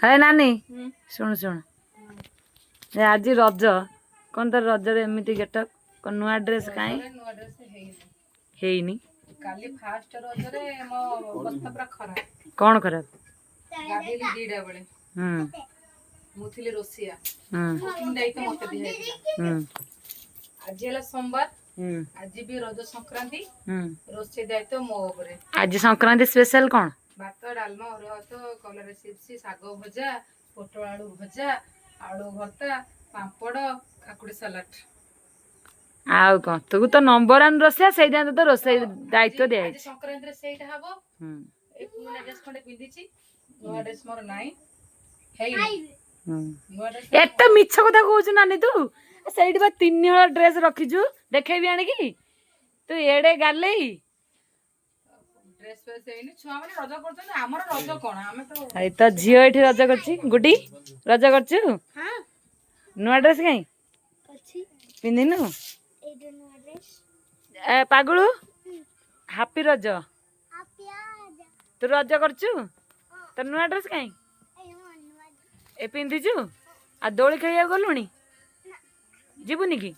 है नानी शुण शुण आज रज कौन तर रज एमती गेटअप कौन नुआ ड्रेस कहीं हेनी काली फास्ट रज रे मो अवस्था पूरा खराब कौन खराब गाधेली दीडा बेले मुथिली रोसिया दायित्व मते दिया आज है सोमवार आज भी रज संक्रांति रोसे दायित्व मो ऊपर आज संक्रांति स्पेशल कौन भात डालमा अरुआ भात कलर चिप्स शाग भजा पोटल आलू भजा आलू भर्ता पापड़ काकुड़ी सलाड आउ कौन तू तो नंबर वन रोसिया से तो रोसे दायित्व दे आज संक्रांति रे सेटा हबो ए पुना ड्रेस खंडे पिंदिची नुआ ड्रेस मोर नाही एत मिछ कथा कहू नानी तू सही बा 3 हल ड्रेस रखीचु देखेबी आनिकी तू एडे गाले ड्रेस फेस हेनी छुआ माने रज करछन हमर रज कोन हमें तो आई तो झियो एठी रज करछि गुडी रज करछु हां नुआ ड्रेस काई करछि पिन्दिनु एडे नुआ ड्रेस ए पागळु हैप्पी रज तू रज करछु तो नुआ ड्रेस काई ए पिंधिचु आ दोली खेलिया गलुनी जीवनी की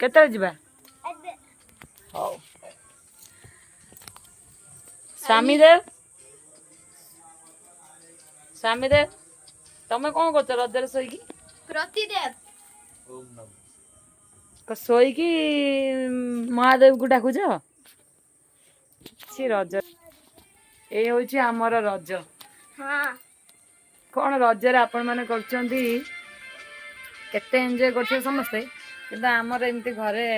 केते जिबा हौ स्वामी देव तमे कौन करछ रजरे सोईकी प्रतिदेव सोईकी महादेव को डाकुछ सी रज ए होची हमर रज हां कौन रजरे आपण माने करछंती केते एंजॉय करछ समस्ते किंतु हमर एमती घरे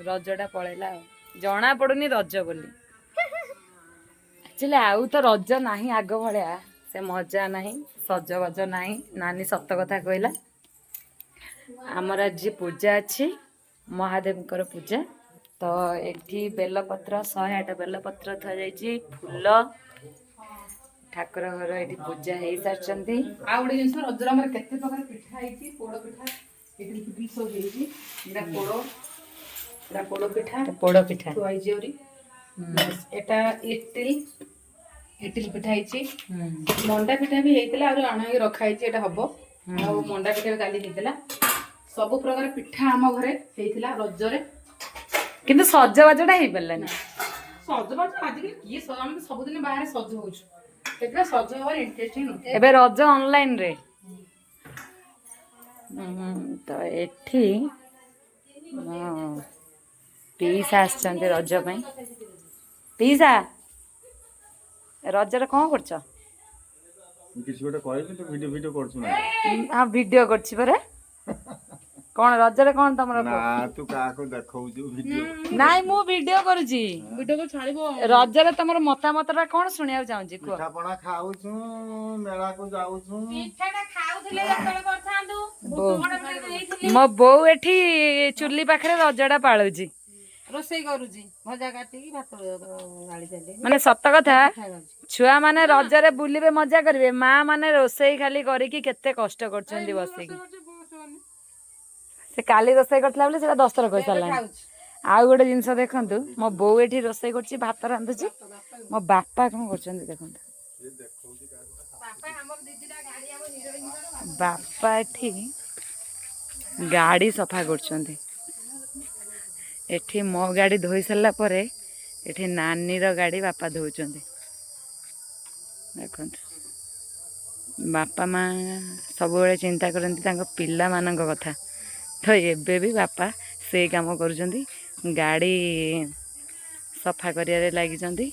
रजटा पळेला जना पडुनी रज बोली एक्चुअली आउ तो रज नाही आग भलिया से मजा नाही सजबाज नाही नानी सत कथा कहला आमर आज पूजा अच्छी महादेव पूजा तो एठी बेलपत्र 108 बेलपत्र था जाइए फूल ठाकुर घर ये पूजा हो सारी आ गोटे जिन रजर आम केते प्रकार पिठा होती पोड़ पिठा इडली पिठली सब होती पोड़ पिठा थुआईरी एटा इडली पिठा होती मंडा पिठा भी होता आ आण रखाई हम आ मंडा पिठा काली होता सब प्रकार पिठा आम घरे होता रजरे किंतु सजबाजटा हो पारानी सजबाज आजिकल किए सबुदिन बाहर सज हो सज हमार इंटरेस्टिंग एबे रज ऑनलाइन रे तो एठी पीसा आछंती रज पई पीसा रजरे कौन करछ किसी गोटे कहबी तो वीडियो वीडियो करछु ना हां वीडियो करछि परे कौन रजरे कौन तमरा ना तू काको देखौजु वीडियो नाइ मु वीडियो करूची वीडियो को छाड़िबो रजरे तमर मतामतरा कौन सुनिया चाहूची को पिठा पଣା खाउछु मेला को जाउछु पिठाटा खाउथिले जतले करथांदु मो बो एठी चुल्ली पाखरे रजडा पाळुची रोसई करूची भजा काटी की भात गाली देले माने सत्य कथा छुआ माने रजरे बुलिबे मजा करिवे मां माने रोसई खाली करी की केते कष्ट करछंदी बसी की से काली रोसई करथला बोले सेटा 10 थर कहि सारला आ गोटे जिंस देखंतु मो बो एठी रोसई करछि भात रांधुची मो बापा कोन करछंदी देखंतु बापा एठी गाड़ी सफा करछंदी एठी मो गाड़ी धोई सारला परे एठी नानी रो गाड़ी बापा धोउछंदी देखंतु बापा माँ सब बेले चिंता करती तांको पिला मानक कथा तो एबे भी बापा से काम करुछंदी गाड़ी सफा करियारे लागिछंदी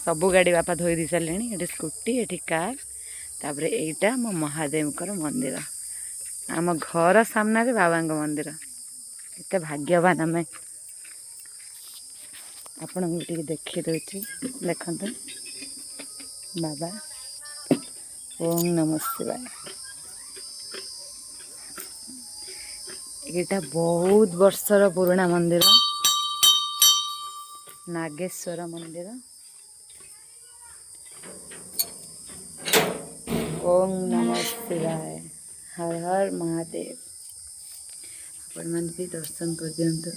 सबु गाड़ी बापा धोई दी सारलेनी एठी स्कूटी एठी कार तापरे एइटा मो महादेव मंदिर आम घर सामने बाबा मंदिर केते भाग्यवान आम आपण को देखी दूची देखते बाबा ओम नमः शिवाय एटा बहुत वर्षर पुराना मंदिर नागेश्वर मंदिर ओम नमः शिवाय हर हर महादेव आपण मन भी दर्शन कर दियंतु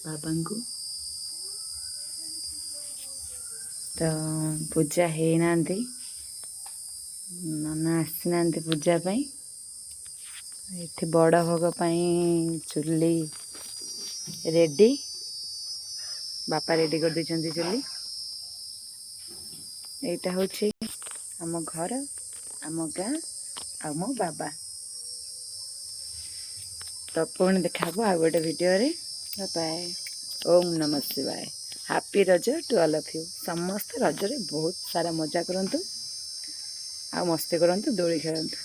बाबा को तो पूजा है ना नना आसी पूजा पाई ये बड़ भोग पाई चुली रेडी बापा रेडी कर देछंती चुली एटा होछि आम घर आम गाँ आ मो बाबा तो पुणी देखा आ गोटे वीडियो रे बाय ओम नमः शिवाय हैप्पी रज टू ऑल ऑफ यू समस्त रज रे बहुत सारा मजा करंतु आ मस्ती करंतु दोली खेलंतु।